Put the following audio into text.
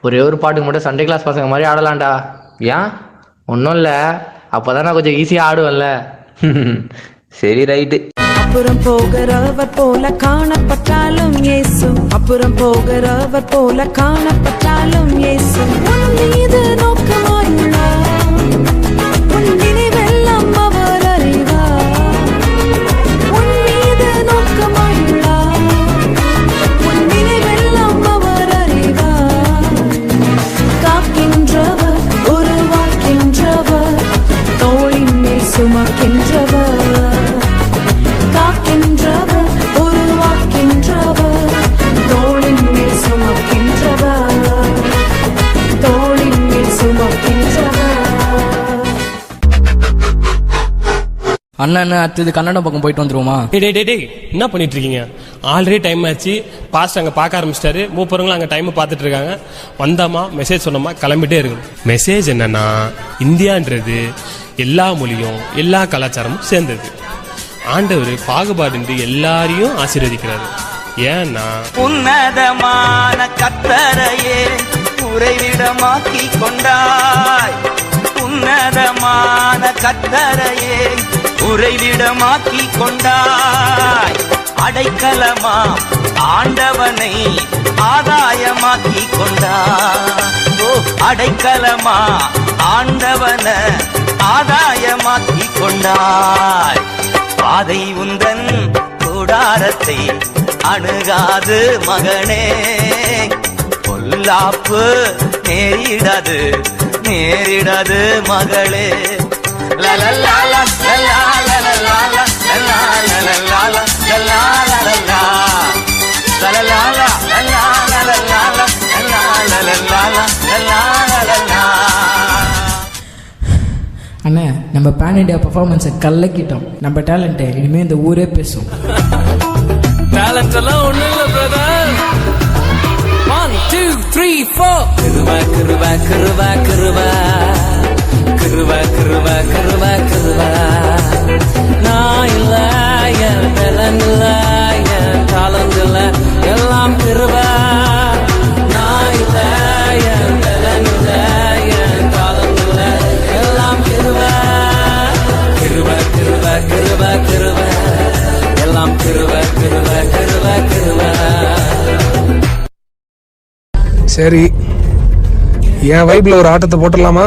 ஒரே ஒரு பாட்டுக்கு மட்டும் சண்டே கிளாஸ் பசங்க மாதிரி ஆடலாம்டா. ஏன்? ஒன்றும் இல்லை, அப்போதான் நான் கொஞ்சம் ஈஸியாக ஆடுவேன்ல. சரி, ரைட்டு. அப்புறம் போகிறவர் போல காணப்பட்டாலும் இயேசு, அப்புறம் போகிறவர் போல காணப்பட்டாலும் இயேசு உன் மீது நோக்கமாயுள்ளார், உன் நினைவெல்லாம் அவர் அறிவார். உன் மீது நோக்கமாயுள்ளார், உன் நினைவெல்லாம் அவர் அறிவார். காக்கின்றவர், உருவாக்கின்றவர், தோளின் மேல் சுமக்கின்றவர். காக்கின்றவர், உருவாக்கின்றவர், தோளின் மேல் சுமக்கின்றவர், தோளின் மேல் சுமக்கின்றவர். அண்ணன் அடுத்தது கன்னடம் பக்கம் போயிட்டு வந்துருவோமா? டேய் என்ன பண்ணிட்டு இருக்கீங்க? ஆல்ரெடி டைம் ஆச்சு. பாஸ்ட் அங்கே பார்க்க ஆரம்பிச்சிட்டாரு. மூப்பவங்களும் அங்கே டைமை பார்த்துட்டு இருக்காங்க. வந்தாமா மெசேஜ் சொன்னோமா கிளம்பிட்டே இருக்கணும். மெசேஜ் என்னன்னா, இந்தியான்றது எல்லா மொழியும் எல்லா கலாச்சாரமும் சேர்ந்தது. ஆண்டவர் பாகுபாடு எல்லாரையும் ஆசீர்வதிக்கிறாரு. ஏன்னா உன்னதமான கர்த்தரையே உறைவிடமாக்கி கொண்டாய், உன்னதமான கர்த்தரையே உறைவிடமாக்கி கொண்டாய். அடைக்கலமா ஆண்டவனை ஆதாயமாக்கி கொண்டாய். ஓ அடைக்கலமா ஆண்டவன ஆதாயமாக்கி கொண்டாய். பாதை உந்தன் கூடாரத்தை அணுகாது மகனே, பொல்லாப்பு நேரிடாது நேரிடாது மகளே. லலலாலா லலலாலா லலலாலா லலலாலா லலலாலா லலலாலா லலலாலா லலலாலா. அண்ணே, நம்ம பேன் இண்டியா பர்ஃபார்மன்ஸை கலக்கிட்டோம். நம்ம டேலண்ட்டை இனிமேல் இந்த ஊரே பேசும். டேலண்ட் எல்லாம் ஒண்ணும் இல்ல பிரதர். 1 2 3 4 கிருபா கிருபா கிருபா கிருபா கிருபா கிருபா கிருபா கிருபா. நான் இல்ல, என் பலன் இல்ல, என் டாலண்ட் இல்ல, எல்லாம் கிருபா. நான் இல்ல, என் பலன் இல்ல, என் டாலண்ட் இல்ல, எல்லாம் கிருபா. கிருபா கிருபா கிருபா கிருபா, எல்லாம் கிருபா கிருபா கிருபா கிருபா. சரி, என் வைப்ல ஒரு ஆட்டத்தை போட்டுடலாமா?